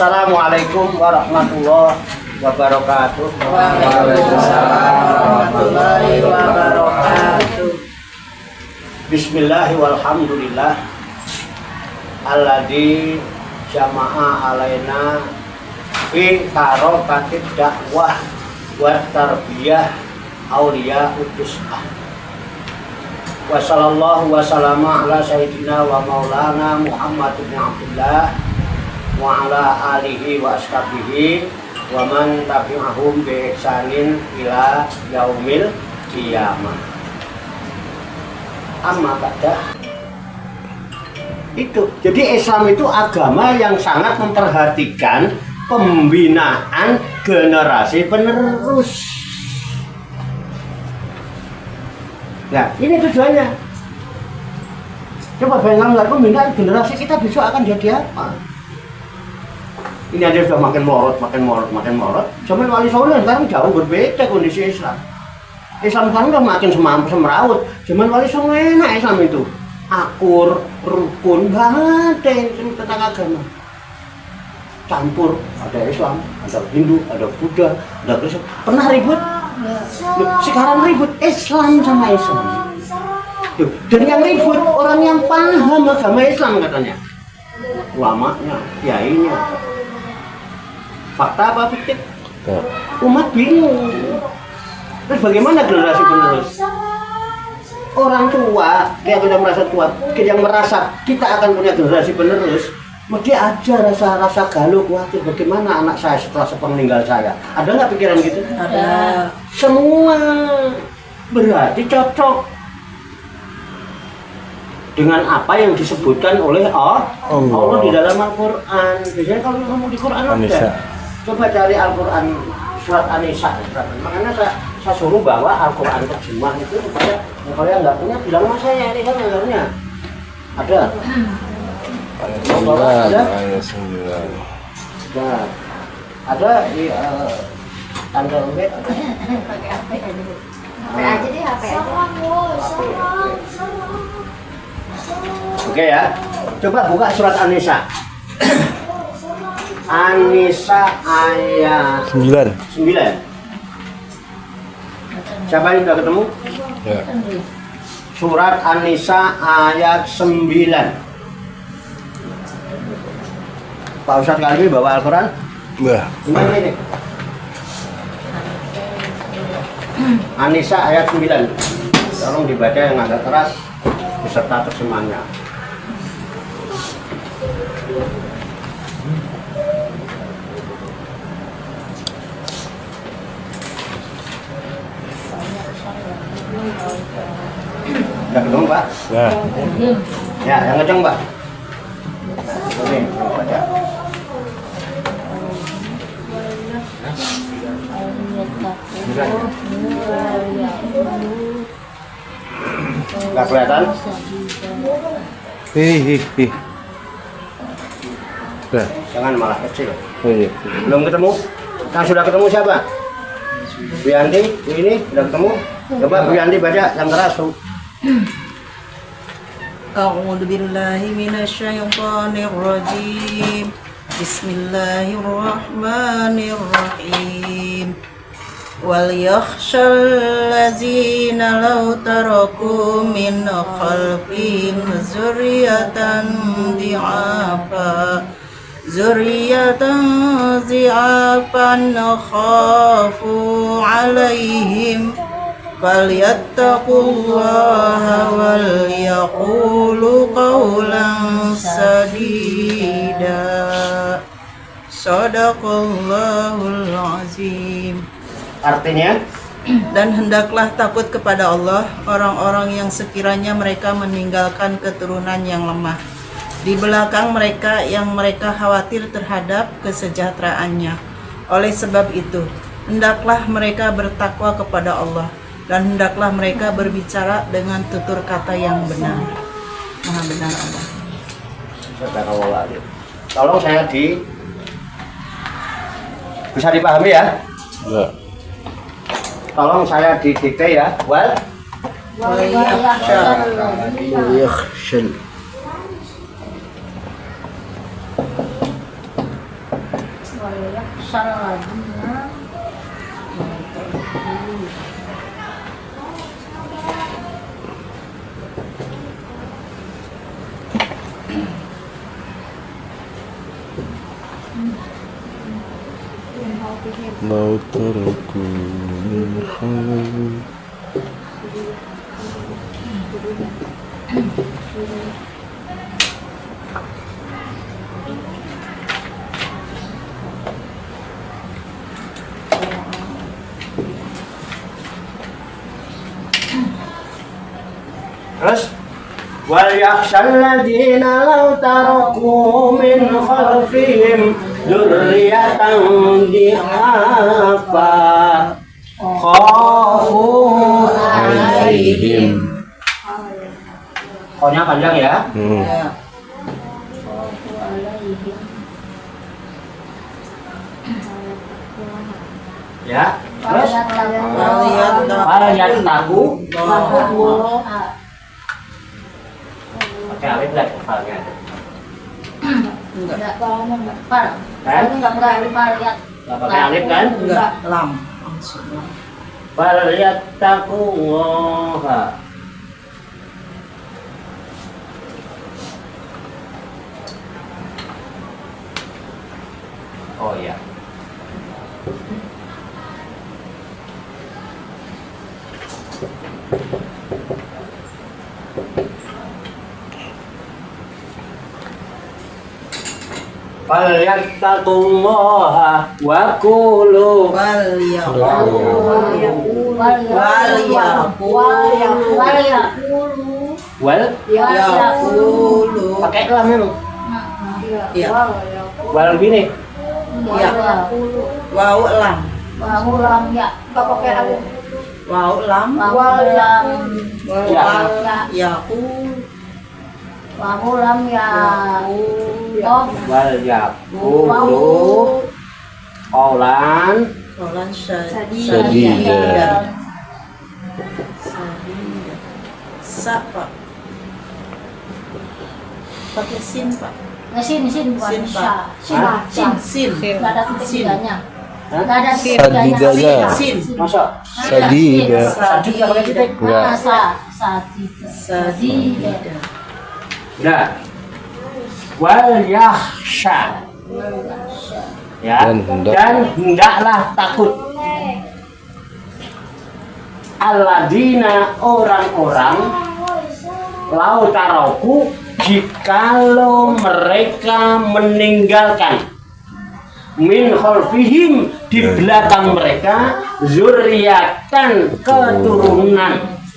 Assalamualaikum warahmatullahi wabarakatuh. Waalaikumsalam warahmatullahi wabarakatuh. Bismillahi walhamdulillah alladzi jama'a alaina fi tarokatid dakwah wa tarbiyah auliya utusah. Wa sallallahu wa sallama ala sayyidina wa maulana Muhammad bin Abdullah wa ala alihi wa ashabihi wa man tabi'ahum bi ihsanin ila yaumil qiyamah. Amma ba'da. Itu. Jadi Islam itu agama yang sangat memperhatikan pembinaan generasi penerus. Nah, ini tujuannya. Coba bayangkan pembinaan generasi kita besok akan jadi apa? Ini aja sudah makin morot. Zaman Wali Songo sekarang jauh berbeda kondisi Islam. Islam sekarang udah makin semeraut. Zaman Wali Songo enak Islam itu. Akur, rukun, banget tentang agama. Campur, ada Islam, ada Hindu, ada Buddha, ada Kristen. Pernah ribut? Sekarang ribut Islam sama Islam. Dan yang ribut orang yang paham agama Islam katanya. Ulamanya, kiainya. Fakta apa fiktif? Umat bingung. Terus bagaimana generasi penerus? Orang tua, yang sudah merasa tua, yang merasa kita akan punya generasi penerus, mesti ada rasa galuh, khawatir bagaimana anak saya setelah sepeninggal saya. Ada nggak pikiran gitu? Ada. Semua berarti cocok dengan apa yang disebutkan oleh Allah di dalam Al-Quran. Biasanya kalau ngomong di Quran ada. Coba cari Al-Quran surat An-Nisa. Makanya saya suruh bawa Al-Quran terjemah itu supaya kalau yang nggak punya bilang sama saya, ini kan yang punya. Ada. Ayat 9. Nah, ada di tanggal B. Pakai HP aja deh, HP aja. Oke ya. Coba buka surat An-Nisa. An-Nisa ayat 9. 9. Siapa yang sudah ketemu? Ya. Surat An-Nisa ayat 9. Pak Ustadz kali ini bawa Al-Quran? Wah. Ini. An-Nisa ayat 9. Tolong dibaca yang agak keras beserta terjemahnya. Udah ketemu Pak? Ya. Ya, yang kenceng Pak. Oke, baca. Nggak kelihatan? Hi. Dah. Jangan malah kecil. Oh iya. Belum ketemu? Yang sudah ketemu siapa? Bu Yanti, Bu ini sudah ketemu? Coba Bu Yanti baca yang keras. A'udzu billahi minasyaitonir rajim. Bismillahirrahmanirrahim. Wal yakhshal ladzina law taraku min khalfihim zurriyatan dhi'afan khafu 'alaihim falyattaqullaha wal yaqulu qawlan sadida. Shadaqallahul azim. Artinya? Dan hendaklah takut kepada Allah orang-orang yang sekiranya mereka meninggalkan keturunan yang lemah di belakang mereka yang mereka khawatir terhadap kesejahteraannya. Oleh sebab itu, hendaklah mereka bertakwa kepada Allah dan hendaklah mereka berbicara dengan tutur kata yang benar. Maha benar Allah. Tolong saya bisa dipahami ya? Ya. Tolong saya didikte ya. Wal yakhshal. Mau taraku min khalal. Terus wal yakhshal ladzina law taraku min khalfihim dzurriyyatan dhi'afa khafu alaihim. Konya panjang ya. Ya. Terus wal yattaqu pakai alif enggak kepalanya? Enggak par. Kan? Enggak lihat. Enggak pakai alif kan? Enggak, lam. Langsung lam. Wal yattaqullaha. Oh ya. Fal yattaqullaha wa qulu Wal wal yaqulu. pakai lam memang. Ya. Wal gini. Wau lam. Wau lam. Ya. Yaqul. Wal yaqulu qaulan Qaulan Sadida. Sadida. Sa, Pak. Pakai sin, Pak. Sin Sin, Pak. Sin. Enggak ada titik Sin. tiganya. Hah? Enggak ada titik Sadida tiganya. ya. Sin. Masa? Sadida. Sadida pakai titik? Enggak. Sadida. Udah. Wal yakhsha. Ya. Dan hendaklah takut. Alladzina orang-orang lau taraku jikalau mereka meninggalkan min khalfihim di belakang mereka zuriatan keturunan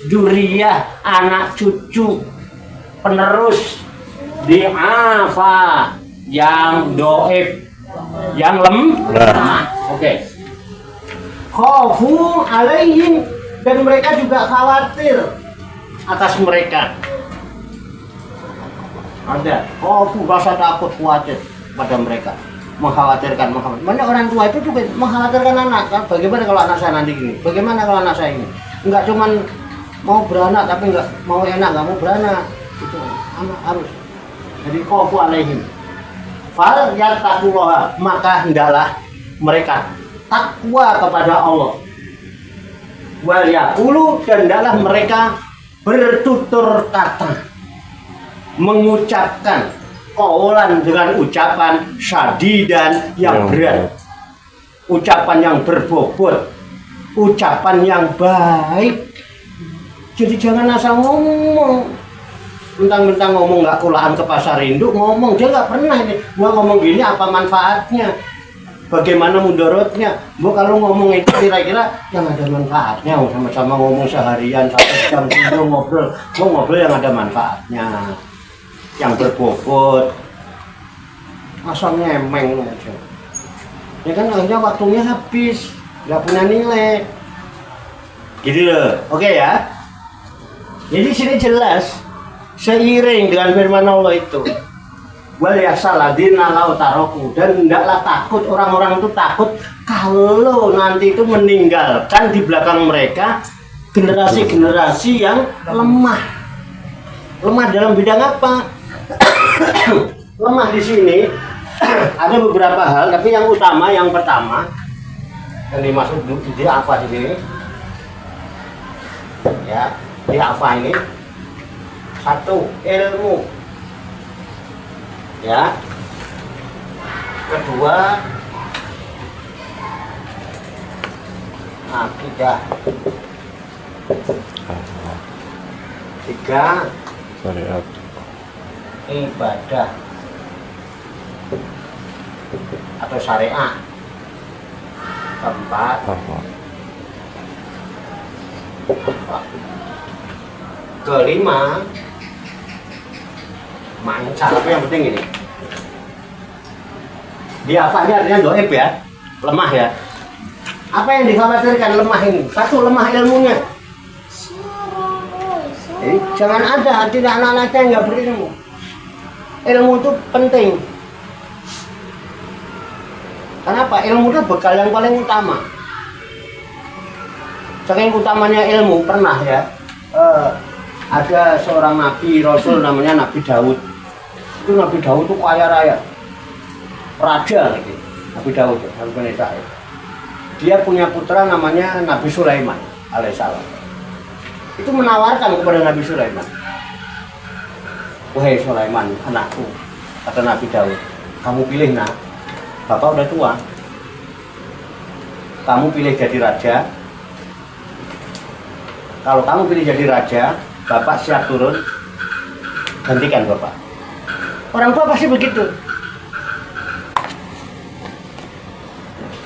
zuriyah anak cucu penerus di'afa yang doib yang lemah. Oke. Khafu alaihim dan mereka juga khawatir atas mereka. Ada khafu rasa takut khawatir pada mereka, mengkhawatirkan. Banyak orang tua itu juga mengkhawatirkan anak kan. Bagaimana kalau anak saya nanti gini? Bagaimana kalau anak saya ini? Enggak cuman mau beranak tapi enggak mau enak, enggak mau beranak. Itu anak harus. Jadi khafu alaihim. Fal yattaqullaha, maka hendaklah mereka takwa kepada Allah. Wal yaqulu, dan hendaklah mereka bertutur kata, mengucapkan qaulan dengan ucapan syadidan yang berat, ucapan yang berbobot, ucapan yang baik. Jadi jangan asal ngomong, mentang-mentang ngomong nggak kulaan ke pasar induk, ngomong dia nggak pernah ini. Gua ngomong gini apa manfaatnya? Bagaimana mudorotnya? Gua kalau ngomong itu kira-kira yang ada manfaatnya, sama-sama ngomong seharian 1 jam dulu ngobrol, gua ngobrol yang ada manfaatnya, yang berbobot. Asal ngemeng aja. Ya kan akhirnya waktunya habis, nggak punya nilai. Gitu loh, oke ya? Jadi sini jelas seiring dengan firman Allah itu. Wal yasaladina lau taroku, dan hendaklah takut, orang-orang itu takut kalau nanti itu meninggalkan di belakang mereka generasi-generasi yang lemah. Lemah dalam bidang apa? Lemah di sini Ada beberapa hal, tapi yang utama, yang pertama yang dimaksud di apa di sini? Ya, di apa ini? Satu, ilmu. Ya. Kedua, akidah. Tiga, Syariat. ibadah atau syariah. Keempat, kelima, manca. Tapi yang penting ini, dia apanya artinya doib ya, lemah ya. Apa yang dikhawatirkan lemah ini? Satu, lemah ilmunya. Jadi, jangan ada tidak anak-anak yang nggak berilmu. Ilmu itu penting. Kenapa? Ilmu itu bekal yang paling utama. Saking utamanya ilmu, pernah ya, ada seorang nabi rasul namanya Nabi Daud. Itu Nabi Daud itu kaya raya, raja lagi. Nabi Daud, Nabi Bani Israil. Dia punya putra namanya Nabi Sulaiman alaihissalam. Itu menawarkan kepada Nabi Sulaiman, wahai Sulaiman, anakku, kata Nabi Daud, kamu pilih nak, bapak udah tua, kamu pilih jadi raja. Kalau kamu pilih jadi raja, bapak siap turun, gantikan bapak. Orang tua pasti begitu.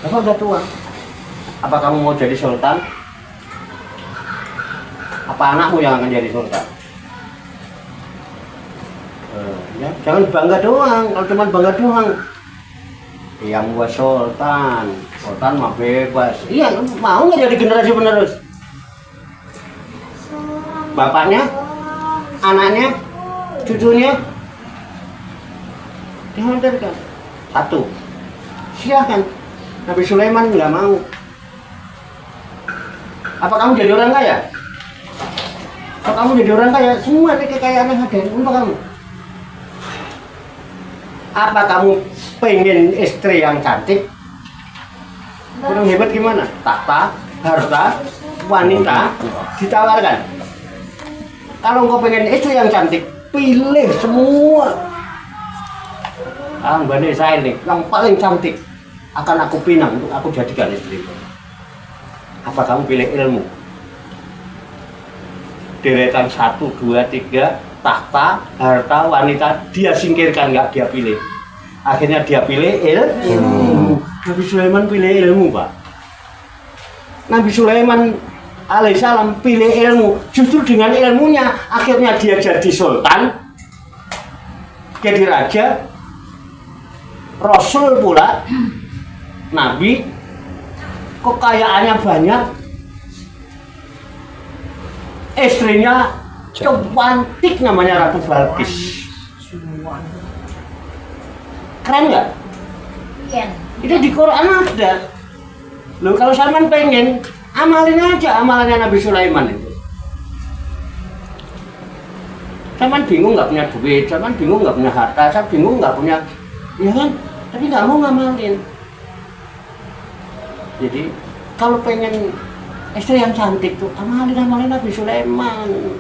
Bapak udah tua, apa kamu mau jadi sultan? Apa anakmu yang akan jadi sultan? Ya, jangan bangga doang. Kalau cuma bangga doang, yang gua sultan mah bebas. Iya, mau nggak jadi generasi penerus? Bapaknya, anaknya, cucunya dihantarkan. Satu, silakan. Nabi Sulaiman nggak mau. Apa kamu jadi orang kaya? Kalau kamu jadi orang kaya, semua kekayaan yang ada untuk kamu. Apa kamu pengen istri yang cantik? Kurang hebat gimana? Tahta, harta, wanita ditawarkan. Kalau engkau pengen istri yang cantik, pilih semua. Bani Israil nih, yang paling cantik akan aku pinang untuk aku jadikan istri. Apa kamu pilih ilmu? Deretan 1, 2, 3, tahta, harta, wanita, dia singkirkan, nggak dia pilih. Akhirnya dia pilih ilmu. Nabi Sulaiman pilih ilmu, Pak. Nabi Sulaiman alaihissalam pilih ilmu. Justru dengan ilmunya akhirnya dia jadi sultan, jadi raja, rasul pula, nabi, kekayaannya banyak, istrinya cantik namanya Ratu Balkis. Keren nggak? Iya. Itu di Quran ada. Loh, kalau Salman pengen, amalin aja amalannya Nabi Sulaiman itu. Salman bingung nggak punya duit, Salman bingung nggak punya harta, saya bingung nggak punya, ya kan? Tapi nggak mau ngamalin. Jadi kalau pengen istri yang cantik tuh, amalin Nabi Sulaiman.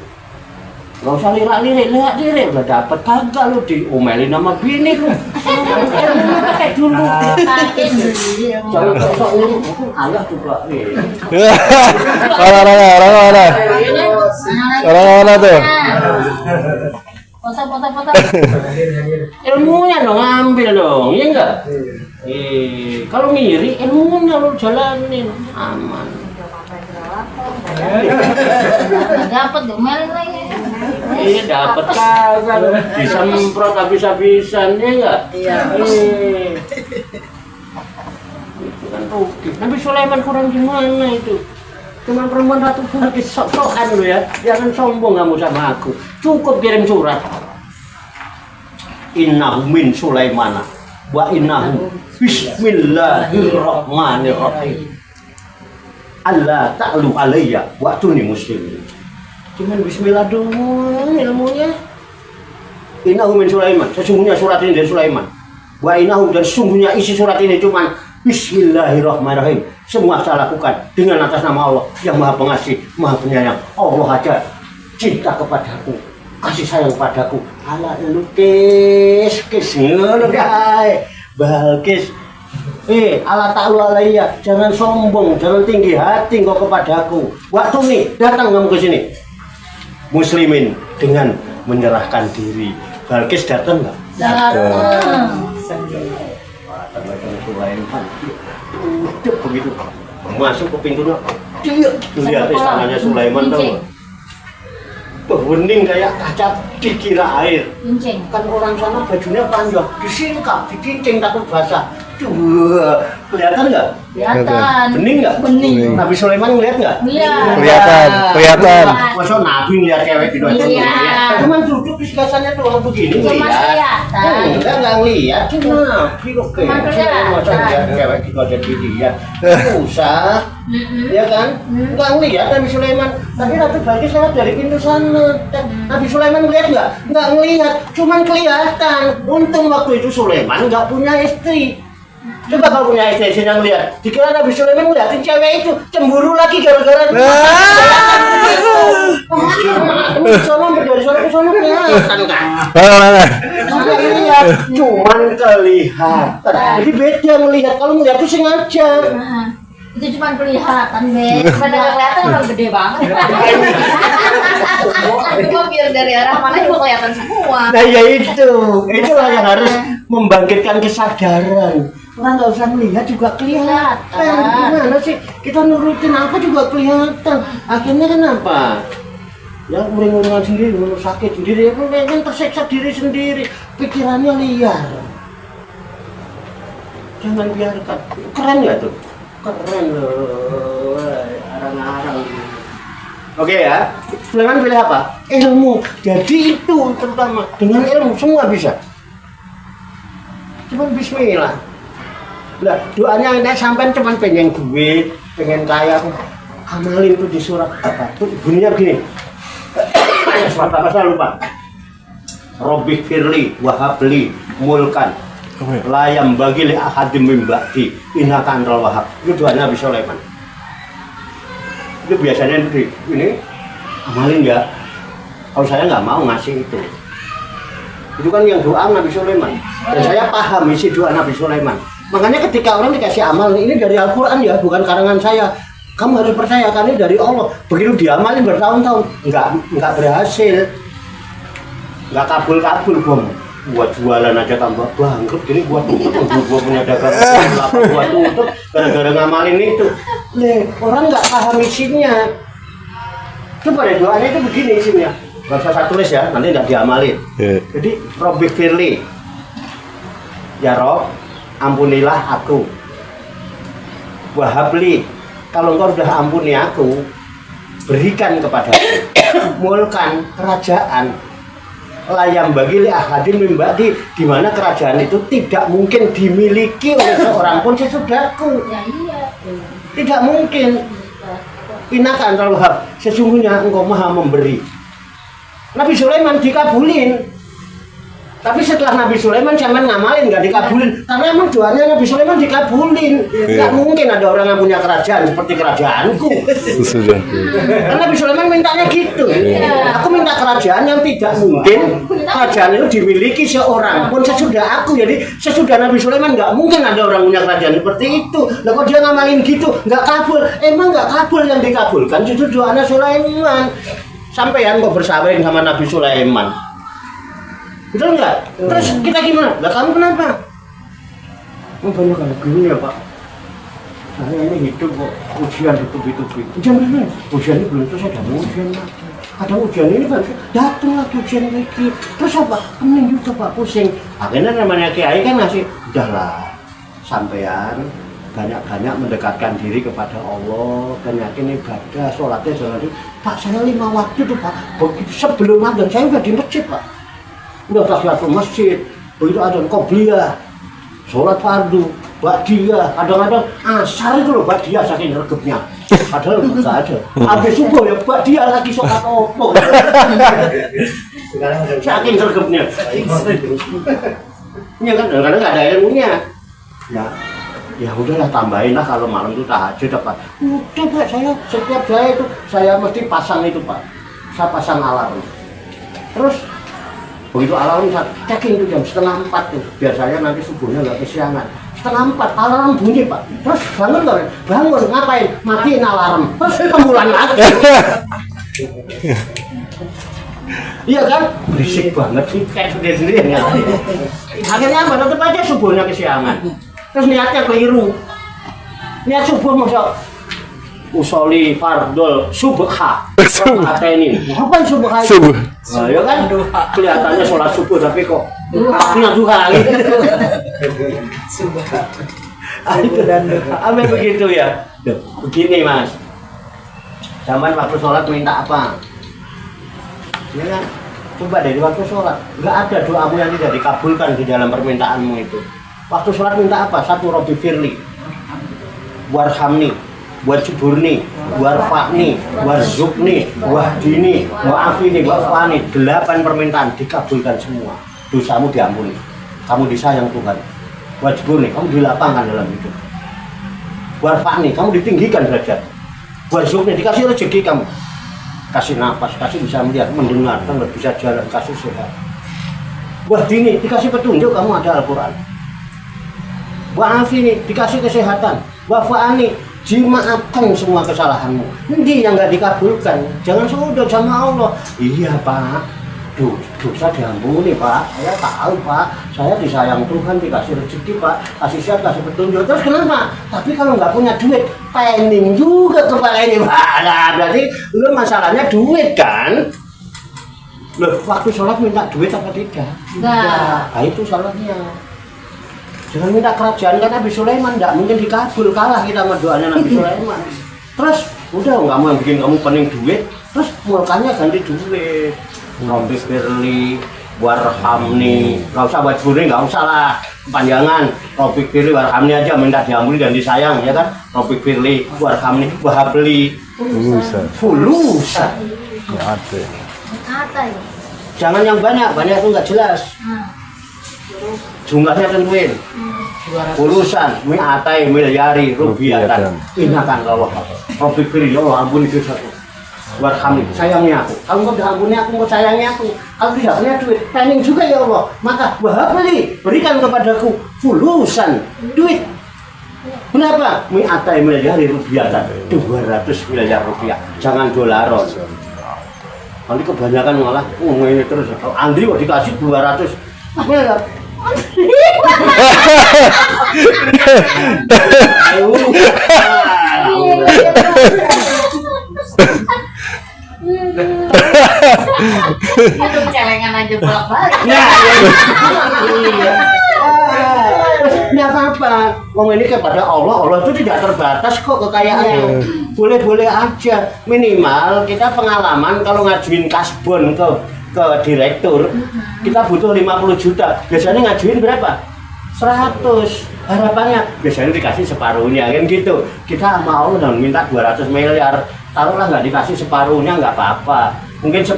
Gak usah lirak-lirik, udah dapet kagak lu diomelin sama bini lu. Ilmunya pakai dulu. Jangan sok ini, mungkin ayah juga. Orang tuh. Foto. Ilmunya dong, ambil dong, iya enggak? Kalau ngiri, ilmunya lu jalanin, aman. Dapat domelin lagi. Iya dapat kagak, disemprot habis-habisan, ya enggak? Iya. Itu kan rugi. Nabi Sulaiman kurang gimana itu? Cuma perempuan Ratu Balkis, sok-sokan lu ya. Jangan sombong kamu sama aku. Cukup kirim surat. Innahu min Sulaimana wa innahu bismillahirrahmanirrahim. Allah ta'lu alayya wa tuni muslimin. Cuman bismillah doang ilmunya. Innahu min Sulaiman. Sesungguhnya surat ini dari Sulaiman. Wa innahu dan sungguhnya isi surat ini cuman Bismillahirrahmanirrahim. Semua saya lakukan dengan atas nama Allah yang Maha Pengasih, Maha Penyayang. Allah aja cinta kepadaku, kasih sayang padaku. Ala lu kis ngono kae. Balkis. Ala ta'lu alayya, jangan sombong, jangan tinggi hati kau kepadaku. Waktu nih datang kamu ke sini. Muslimin dengan menyerahkan diri. Balkis datang enggak? Datang. Sulaiman begitu masuk ke pintunya dia lihat istananya Sulaiman tuh bening kayak kaca dikira air. Kan orang sana bajunya panjang disingkap dicincing takut basah. Kelihatan nggak? Kelihatan. Bening nggak? Bening. Nabi Sulaiman ngeliat nggak? Iya. Kelihatan. Masa Nabi ngeliat cewek di doa cuman duduk di segasannya doang begini Cuma ngeliat. kelihatan. Enggak ngeliat, cuma Nabi kok Cuma kelihatan. masa ngeliat cewek di doa dilihat. Usah, ya kan? Enggak ngeliat Nabi Sulaiman. Tapi Ratu Balkis lewat dari pintu sana. Nabi Sulaiman ngeliat nggak? Nggak ngeliat, cuman kelihatan. Untung waktu itu Sulaiman nggak punya istri. Coba kalau punya istri yang lihat, dikira Nabi Sulaiman ngeliatin cewek itu cemburu lagi gara-gara sono dari sono ke sono kelihatan kan? Lihat, cuman kelihatan. Jadi beda melihat, kalau melihat itu sengaja. Itu cuma kelihatan, Be. Padahal kelihatan orang gede banget. Cuma biar dari arah mana juga kelihatan semua. Nah ya itulah yang harus membangkitkan kesadaran. Orang nggak usah melihat juga kelihatan. Gimana sih kita nurutin apa juga kelihatan. Akhirnya kenapa? Ya uring-uringan sendiri, sakit sendiri, kan tersiksa diri sendiri, pikirannya liar. Jangan biarkan. Keren nggak tuh? Keren loh, arang-arang. Oke ya, Sulaiman pilih apa? Ilmu. Jadi itu terutama dengan ilmu semua bisa. Cuman Bismillah. Lah doanya ini sampai cuman pengen duit, pengen kaya, amalin tuh di surat apa? Tuh bunyinya begini. Surat apa saya lupa. Robbik firli wahabli mulkan layam bagi li ahadim min ba'di innaka antal wahhab. Itu doanya Nabi Sulaiman. Itu biasanya ini amalin ya. Kalau saya nggak mau ngasih itu kan yang doa Nabi Sulaiman. Dan saya paham isi doa Nabi Sulaiman. Makanya ketika orang dikasih amal, ini dari Al-Quran ya, bukan karangan saya. Kamu harus percaya, karena ini dari Allah. Begitu diamalin bertahun-tahun, nggak berhasil, nggak kabul-kabul, buat jualan aja tambah bangkrut. Jadi buat punya dagang buat tutup gara-gara ngamalin itu. Orang nggak paham isinya. Coba deh doanya itu begini isinya. Nggak usah saya tulis ya, nanti nggak diamalin. Jadi Robbik firli, ya Rob, ampunilah aku. Wahabli, kalau engkau sudah ampuni aku, berikan kepada aku mulkan, kerajaan layam bagi li ahadin min ba'di, di mana kerajaan itu tidak mungkin dimiliki oleh seorang pun sesudahku. Ya iya. Tidak mungkin. Innaka antal wahhab, sesungguhnya engkau maha memberi. Nabi Sulaiman dikabulin. Tapi setelah Nabi Sulaiman zaman ngamalin nggak dikabulin, karena emang doanya Nabi Sulaiman dikabulin. Nggak mungkin ada orang yang punya kerajaan seperti kerajaanku. Sudah. Karena Nabi Sulaiman mintanya gitu. Aku minta kerajaan yang tidak mungkin kerajaan itu dimiliki seorang pun sesudah aku. Jadi sesudah Nabi Sulaiman nggak mungkin ada orang punya kerajaan seperti itu. Lah kok dia ngamalin gitu nggak kabul? Emang nggak kabul yang dikabulkan justru doanya Sulaiman. Sampean kok bersahabat sama Nabi Sulaiman? Betul enggak? Terus kita gimana? Lah kamu kenapa? Banyak kali gini ya Pak. Saya ini hidup kok ujian bertubi-tubi. Ujian mana? Ujian ini belum selesai, ada ujian lagi. Ada ujian ini kan datang lagi ujian lagi. Terus apa? Pening juga Pak, pusing. Akhirnya namanya kiai kan ngasih, udahlah sampean banyak-banyak mendekatkan diri kepada Allah, banyakin ibadah, sholatnya jangan di. Pak saya 5 waktu tuh Pak. Begitu sebelum adzan saya udah di masjid Pak. Udah tahiyatul masjid, begitu ada qobliyah, sholat fardu, ba'diyah, kadang-kadang asar itu loh ba'diyah saking regepnya. Padahal nggak ada. Habis subuh ya ba'diyah lagi sholat opo. Saking regepnya. Iya kan, kadang-kadang nggak ada ilmunya. Ya udahlah tambahin lah kalau malam itu tahajud apa. Udah Pak, setiap itu saya mesti pasang itu Pak. Saya pasang alarm. Terus begitu alarm saya checking itu jam 3:30 tuh, biar saya nanti subuhnya nggak kesiangan. 3:30 alarm bunyi Pak. Terus bangun ngapain? Matiin alarm. Terus kemulan lagi. Iya kan? Berisik banget sih, kayak sendiri-sendiri ya. Akhirnya apa? Tetap aja subuhnya kesiangan. Terus niatnya keliru. Niat subuh masa usoli fardol subha. Apa ini? Apa subha? Subuh. Nah, ya kan? Kelihatannya sholat subuh tapi kok punya duha gitu. Apa begitu ya? Begini Mas. Zaman waktu sholat minta apa? Ya kan? Coba dari waktu sholat, nggak ada doamu yang tidak dikabulkan di dalam permintaanmu itu. Waktu sholat minta apa? Satu, Robbi Firli, Warhamni, Wajiburni, Warfa'ni, Warzukni, Wahdini, Wa'afini, Wa'fani. 8 permintaan dikabulkan semua. Dosamu diampuni, kamu disayang Tuhan. Wajiburni, kamu dilapangkan dalam hidup. Warfa'ni, kamu ditinggikan derajat. Warzukni, dikasih rezeki kamu. Kasih nafas, kasih bisa melihat, mendengar, kan bisa jalan, kasih sehat. Wahdini, dikasih petunjuk, kamu ada Al-Quran. Wa'afini, dikasih kesehatan. Wa'fa'ani, dimaafkan semua kesalahanmu. Ini yang nggak dikabulkan. Jangan sudut sama Allah. Iya Pak, dosa diampuni Pak. Saya tahu Pak, saya disayang Tuhan, dikasih rezeki Pak, kasih sehat, kasih petunjuk. Terus kenapa? Tapi kalau nggak punya duit, pening juga kepala ini Pak. Nah, berarti lu masalahnya duit kan? Loh, waktu sholat minta duit apa tidak? Enggak. Nah, itu salahnya. Jangan minta kerajaan kan Nabi Sulaiman, tidak mungkin dikabul, kalah kita sama doanya Nabi Sulaiman. Terus udah nggak mau yang bikin kamu pening duit, terus mulkanya ganti duit. Robbi Firli, Warhamni, nggak usah buat Firli, nggak usah lah kepanjangan. Robbi Firli, Warhamni aja minta diampuni dan disayang ya kan. Robbi Firli, Warhamni, Wahabli, Fulusa. Ada. Kata ya. Jangan yang banyak itu nggak jelas. Jumlahnya tentuin. Urusan mi'atai miliari rupiatan. Ingatkan Allah. Robbi Firli, ya Allah ampuni dosaku. Warhamni, sayangi aku. Kalau engkau tidak ampuni aku, engkau sayangi aku. Kalau tidak punya duit, pening juga ya Allah. Maka wahabli, berikan kepadaku fulusan, duit. Berapa? Mi'atai miliari rupiatan. 200 miliar rupiah. Jangan dolaron. Nanti kebanyakan malah ini terus. Andri kok dikasih 200 miliar. Itu celengan aja bolak-balik. Iya. Nggak apa-apa. Wong ini kepada Allah itu tidak terbatas kok kekayaannya. Boleh-boleh aja. Minimal kita pengalaman kalau ngajuin kasbon ke direktur, kita butuh 50 juta. Biasanya ngajuin berapa? 100. Harapannya biasanya dikasih separuhnya kan gitu. Kita sama Allah dan minta 200 miliar. Taruhlah nggak dikasih separuhnya nggak apa-apa. Mungkin 10%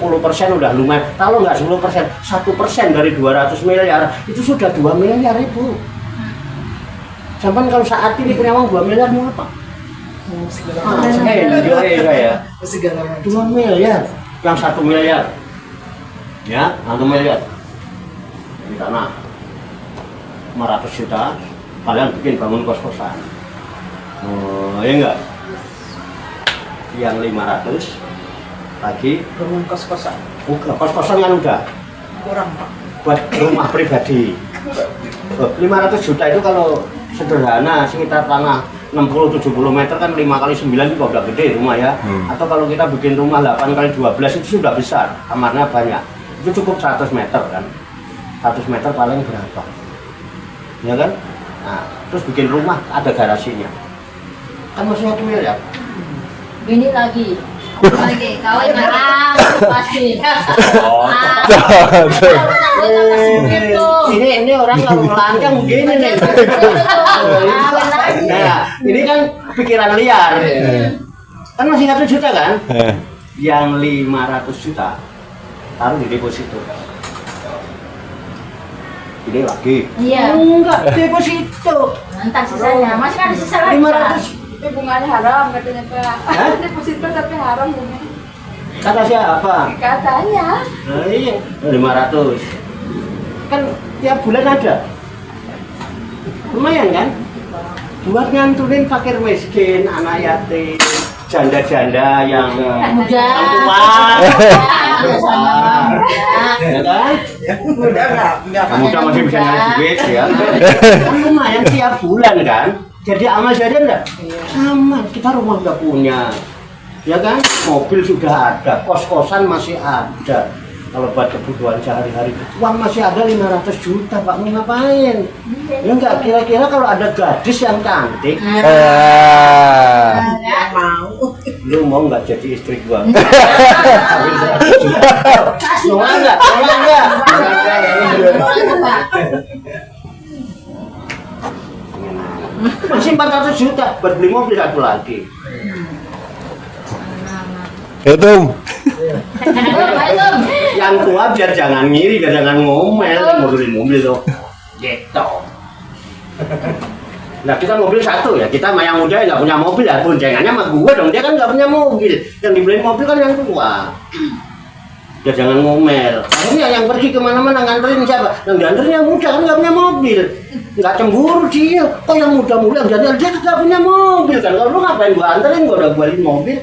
udah lumayan. Kalau nggak 10%, 1% dari 200 miliar itu sudah 2 miliar itu. Sampai kalau saat ini punya uang 2 miliar mau apa? Saya 2 miliar, yang 1 miliar, ya 1 miliar di tanah 500 juta, kalian bikin bangun kos-kosan. Oh, ya enggak? Yang 500 lagi Bangun kos-kosan. udah kos-kosan kan udah Kurang Pak. buat rumah pribadi. 500 juta itu kalau sederhana sekitar tanah 60-70 meter kan 5 kali 9 juga udah gede rumah ya. Atau kalau kita bikin rumah 8 kali 12 itu sudah besar, kamarnya banyak. Itu cukup 100 meter kan. 100 meter paling berapa? Ya kan? Nah, terus bikin rumah ada garasinya. Kan masih 1 miliar. Bini lagi. Kawin marah pasti. Oh. Ini orang kalau melancang begini nih. Nah, ini kan pikiran liar. Kan masih 1 juta kan? Yang 500 juta taruh di deposito. Ini lagi. Iya. Enggak, deposito. Entar sisanya. Masih ada sisa lagi. 500. Tapi bunganya haram katanya Pak. Hah? Deposito tapi haram bunganya. Kata siapa? Katanya. Nah, iya, 500. Kan tiap bulan ada. Lumayan kan? Buat nganturin fakir miskin, anak yatim, janda-janda yang Muda. tua. Ya kan? Kamu udah masih bisa nyari duit ya. Kan lumayan tiap bulan kan. Jadi amal jariah enggak? Sama, kita rumah udah punya. Ya kan? Mobil sudah ada, kos-kosan masih ada. Kalau buat kebutuhan sehari-hari, uang masih ada 500 juta, Pak, mau ngapain? Ya enggak, kira-kira kalau ada gadis yang cantik, lu mau nggak jadi istri gua? Kawin 100 juta. Mau enggak? Mau enggak? Masih 400 juta buat beli mobil satu lagi. Hitung. Yang tua biar jangan ngiri, biar jangan ngomel, ngurusin mobil tuh. Gitu. Nah kita mobil satu ya, kita sama yang muda nggak punya mobil ya, boncengannya sama gue dong, dia kan nggak punya mobil. Yang dibeliin mobil kan yang tua. Biar jangan ngomel. Akhirnya yang pergi kemana-mana nganterin siapa? Yang dianterin yang muda kan nggak punya mobil. Nggak cemburu dia, kok yang muda yang dianterin dia nggak punya mobil kan? Kalau lu ngapain gua anterin, gua udah beliin mobil.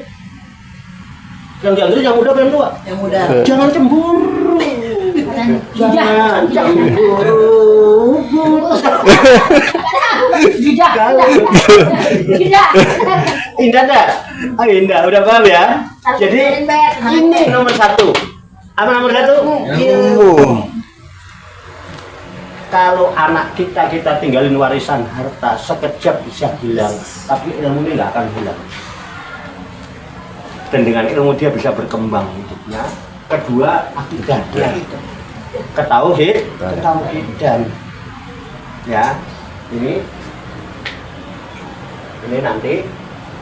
Yang dianterin yang muda yang tua. Yang muda. Jangan cemburu. Jangan cemburu. Tidak. Tidak. Indah dah. Oh Indah, udah paham ya? Jadi ini nomor satu. Apa nomor satu? Ilmu. Kalau anak kita tinggalin warisan harta sekejap bisa hilang, tapi ilmu ini nggak akan hilang. Dan dengan ilmu dia bisa berkembang hidupnya. Kedua, akidah dia. Ketauhidan. Ya, ini nanti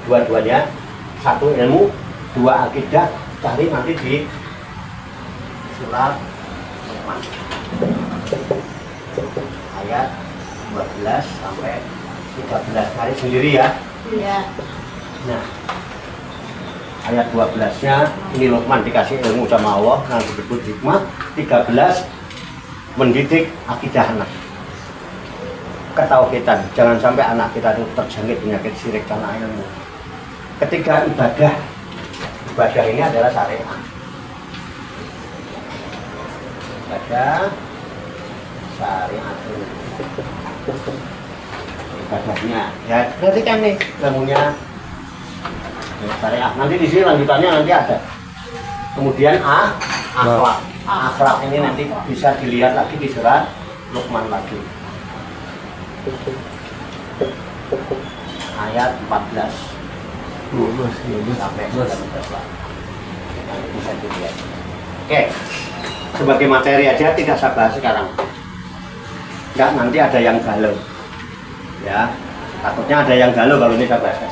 dua-duanya, satu ilmu, dua akidah, cari nanti di surat Luqman ayat 12 sampai 13, cari sendiri ya. Iya. Nah, ayat 12-nya ini Luqman dikasih ilmu sama Allah, yang disebut hikmah. 13 mendidik akidah anak, ketauhidan, jangan sampai anak kita itu terjangkit penyakit syirik karena ilmu. Ketiga, ibadah ini adalah syariat. Ibadah syariat ibadahnya ya, perhatikan nih ilmunya syariah. Nanti di sini lanjutannya nanti ada. Kemudian akhlak. Akhlak ini nanti bisa dilihat lagi di surat Luqman lagi. Ayat 14 sampai 19 nanti bisa dilihat. Oke, sebagai materi aja tidak saya bahas sekarang. Enggak, nanti ada yang galau. Ya, takutnya ada yang galau kalau ini saya bahas.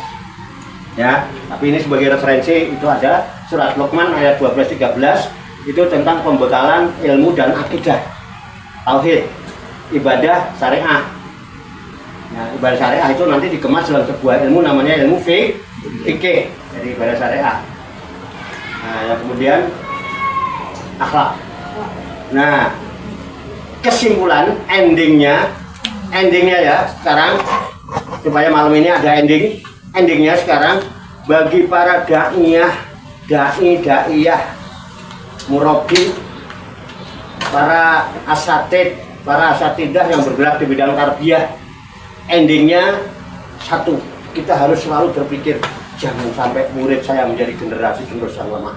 Ya, tapi ini sebagai referensi itu ada surat Luqman ayat 12-13 itu tentang pembekalan ilmu dan akidah, tauhid, ibadah syariah. Nah, ibadah syariah itu nanti dikemas dalam sebuah ilmu namanya ilmu fikih, jadi ibadah syariah. Nah, yang kemudian akhlak. Nah, kesimpulan endingnya ya sekarang, supaya malam ini ada endingnya sekarang bagi para daiyah, murabbi, para asatidah yang bergerak di bidang tarbiyah, endingnya satu, kita harus selalu berpikir jangan sampai murid saya menjadi generasi penerus yang lemah.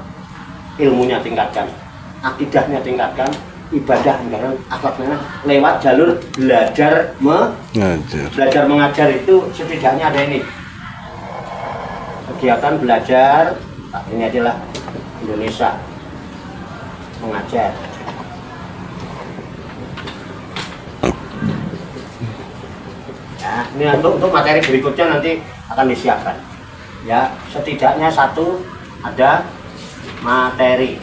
Ilmunya tingkatkan, akidahnya tingkatkan, ibadah tingkatkan, akhlaknya lewat jalur belajar mengajar itu setidaknya ada ini kegiatan belajar, ini adalah Indonesia mengajar. Ya, ini untuk materi berikutnya nanti akan disiapkan. Ya, setidaknya satu ada materi.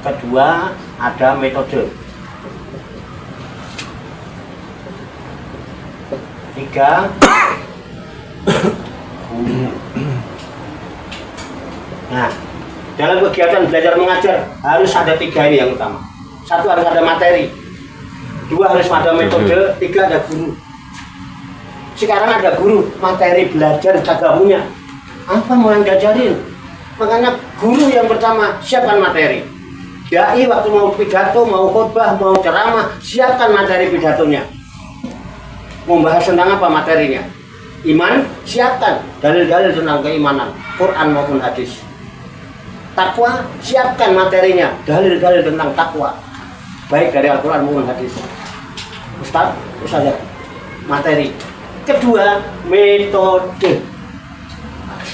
Kedua ada metode. 3 guru. Nah, dalam kegiatan belajar mengajar harus ada 3 ini yang utama. 1 harus ada materi, 2 harus ada metode, 3 ada guru. Sekarang ada guru, materi belajar kagak punya. Apa mau yang diajarin? Makanya guru yang pertama siapkan materi. Dai waktu mau pidato, mau khotbah, mau ceramah, siapkan materi pidatonya. Membahas tentang apa materinya? Iman, siapkan dalil-dalil tentang keimanan, Quran maupun hadis. Takwa, siapkan materinya, dalil-dalil tentang takwa, baik dari Al-Quran maupun hadis. Ustaz saja materi. Kedua, metode.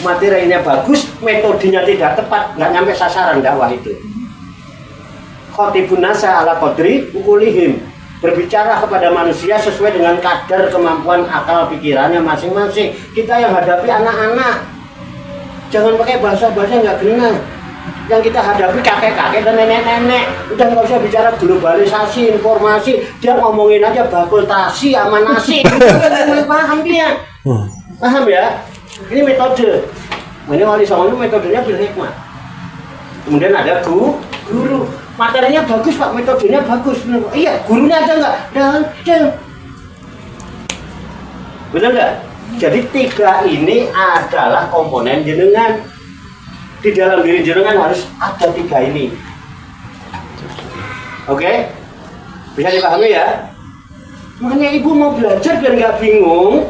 Materinya bagus, metodenya tidak tepat, nggak nyampe sasaran dakwah itu. Khotibun nasa ala qadri ukulihim, berbicara kepada manusia sesuai dengan kadar kemampuan akal pikirannya masing-masing. Kita yang hadapi anak-anak, jangan pakai bahasa-bahasa nggak benar. Yang kita hadapi kakek-kakek dan nenek-nenek, udah nggak usah bicara globalisasi, informasi, dia ngomongin aja bakul tasi sama nasi. Paham dia? Paham ya? Ini metode. Ini Wali Songo itu metodenya bil hikmah. Kemudian ada guru. Materinya bagus Pak, metodenya bagus. Iya, gurunya ada nggak? Ada. Benar nggak? Jadi 3 ini adalah komponen jenengan. Di dalam diri jenengan harus ada 3 ini. Oke? Bisa dipahami ya? Makanya ibu mau belajar biar nggak bingung,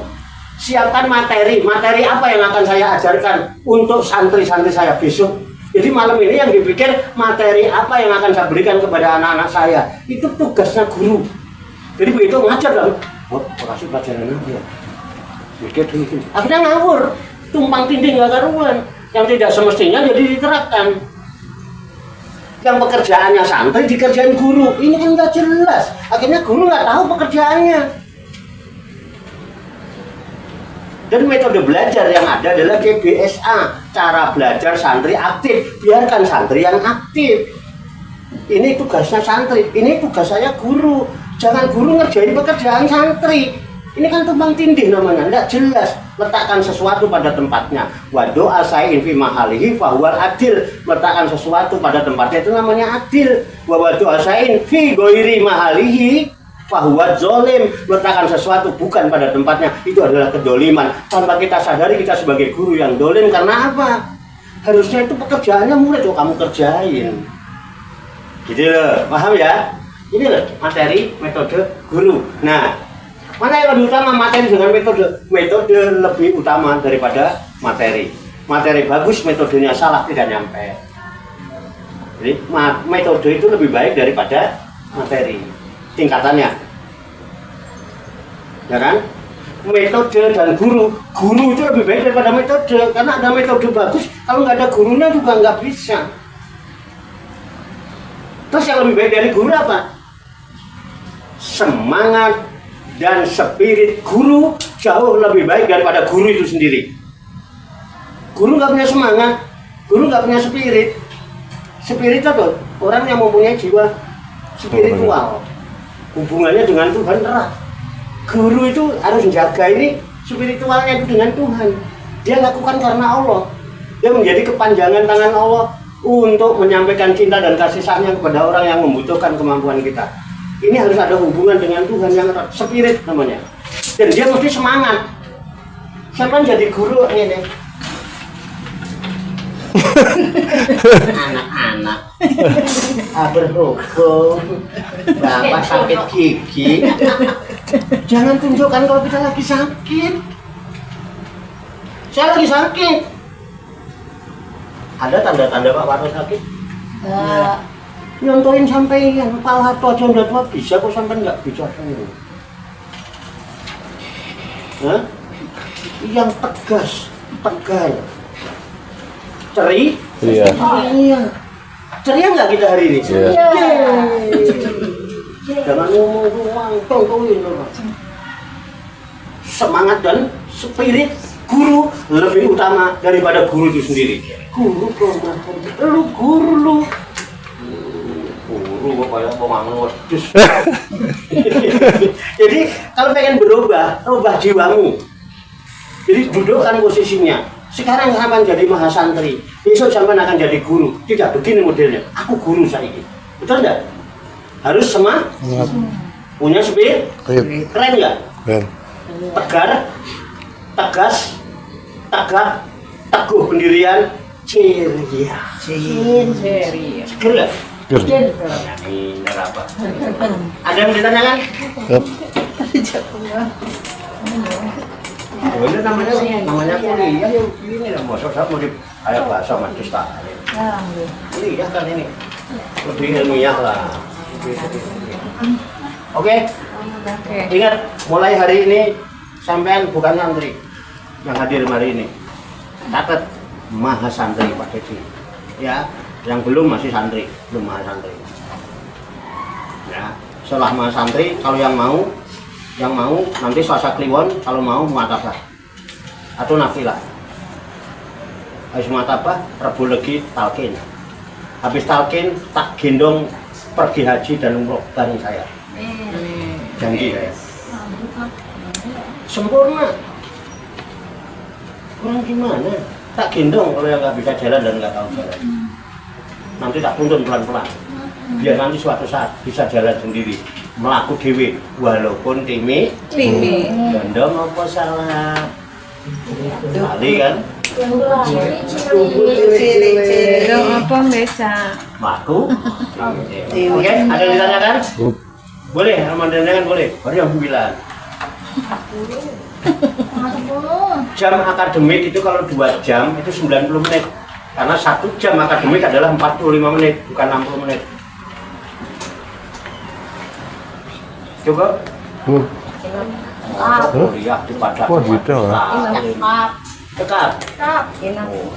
siapkan materi. Materi apa yang akan saya ajarkan untuk santri-santri saya besok? Jadi malam ini yang dipikir materi apa yang akan saya berikan kepada anak-anak saya. Itu tugasnya guru. Jadi begitu ngajar dong. Oh, kasih pelajaran apa ya? Mikir gitu. Akhirnya ngawur, tumpang tindih nggak karuan. Yang tidak semestinya jadi diterapkan. Yang pekerjaannya santri dikerjain guru, ini kan nggak jelas. Akhirnya guru nggak tahu pekerjaannya. Dan metode belajar yang ada adalah GBSA, cara belajar santri aktif. Biarkan santri yang aktif. Ini tugasnya santri, ini tugas saya guru. Jangan guru ngerjain pekerjaan santri. Ini kan tumpang tindih namanya, tidak jelas. Letakkan sesuatu pada tempatnya. Wa doa sayin fi mahalihi fahuwal adil. Letakkan sesuatu pada tempatnya itu namanya adil. Wa doa sayin fi ghairi mahalihi fahuwal zolim. Letakkan sesuatu bukan pada tempatnya, itu adalah kedoliman. Tanpa kita sadari kita sebagai guru yang dolim. Karena apa? Harusnya itu pekerjaannya murid, kok kamu kerjain. Gitu loh, paham ya? Ini loh materi, metode, guru. Nah, mana yang lebih utama, materi dengan metode? Metode lebih utama daripada materi. Materi bagus, metodenya salah, tidak nyampe. Jadi metode itu lebih baik daripada materi tingkatannya, ya kan? Metode dan guru itu lebih baik daripada metode, karena ada metode bagus, kalau nggak ada gurunya juga nggak bisa. Terus yang lebih baik dari guru apa? Semangat dan spirit guru jauh lebih baik daripada guru itu sendiri. Guru nggak punya semangat, guru nggak punya spirit. Spirit itu orang yang mempunyai jiwa spiritual, hubungannya dengan Tuhan erat. Guru itu harus menjaga ini spiritualnya itu dengan Tuhan. Dia lakukan karena Allah. Dia menjadi kepanjangan tangan Allah untuk menyampaikan cinta dan kasih sayang kepada orang yang membutuhkan kemampuan kita. Ini harus ada hubungan dengan Tuhan yang erat, spirit namanya. Dan dia mesti semangat. Siapa yang jadi guru ini? Anak-anak berhukum, bapak sakit gigi. Jangan tunjukkan kalau kita lagi sakit. Saya lagi sakit. Ada tanda-tanda Pak Warno sakit? Nyontohin sampai yang Pak Harto aja udah tua bisa kok, sampai nggak bisa semua. Yang tegas, tegar, ceri, Iya. Iya. Ceria nggak kita hari ini? Iya. Jangan ngomong doang, contohin orang. Semangat dan spirit guru lebih utama daripada guru itu sendiri. Guru lu guru lu. Guru guru kok kayak mau wedhus. Jadi kalau pengen berubah, ubah jiwamu. Jadi dudukkan posisinya. Sekarang sampean jadi mahasantri, besok sampean akan jadi guru. Tidak begini modelnya. Aku guru saiki. Betul enggak? Harus semangat. Punya spirit. Keren enggak? Keren. Tegar, tegas, tegak, teguh pendirian, ceria. Seri. Seger nggak? Keren. Ini apa? Ada yang ditanyakan? Oh, ini namanya kuliah ya ini lah. Masuk saya mau di kayak bahasa Manchester. Kuliah kan ini lebih ilmiah lah. Oke. Ingat, mulai hari ini sampean bukan santri yang hadir hari ini. Catat mahasantri Pak Dedi. Ya, yang belum masih santri, belum mahasantri. Ya, setelah mahasantri kalau yang mau nanti Selasa Kliwon kalau mau muatabah atau nafilah. Habis muatabah, Rabu Legi talqin. Habis talqin tak gendong pergi haji dan umroh bareng saya. Janji saya. Sempurna. Kurang gimana? Tak gendong kalau yang nggak bisa jalan dan nggak tahu jalan. Nanti tak tuntun pelan-pelan. Biar nanti suatu saat bisa jalan sendiri. Melaku dewe walaupun timi gendong apa salah. Kali kan? Dong apa beca? Maku. Oke, ada yang ditanyakan? Boleh, sama ditanyakan boleh. Baru yang 9. Jam akademik itu kalau 2 jam itu 90 menit. Karena 1 jam akademik adalah 45 menit, bukan 60 menit. Coba. Kuliah di Padang. Wah, gitu lah. Dekat.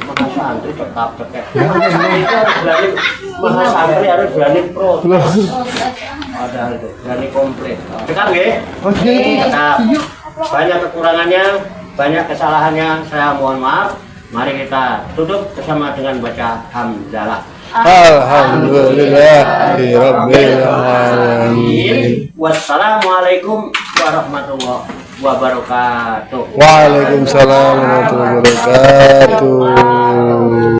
Mahasantri tetap dekat. Berani mahasantri harus berani pro. Ada itu, berani komplit. Dekat nggih? Tetap. Banyak kekurangannya, banyak kesalahannya. Saya mohon maaf. Mari kita tutup bersama dengan baca hamdalah. Alhamdulillahirabbil alamin. Wassalamualaikum warahmatullahi wabarakatuh. Waalaikumsalam warahmatullahi wabarakatuh.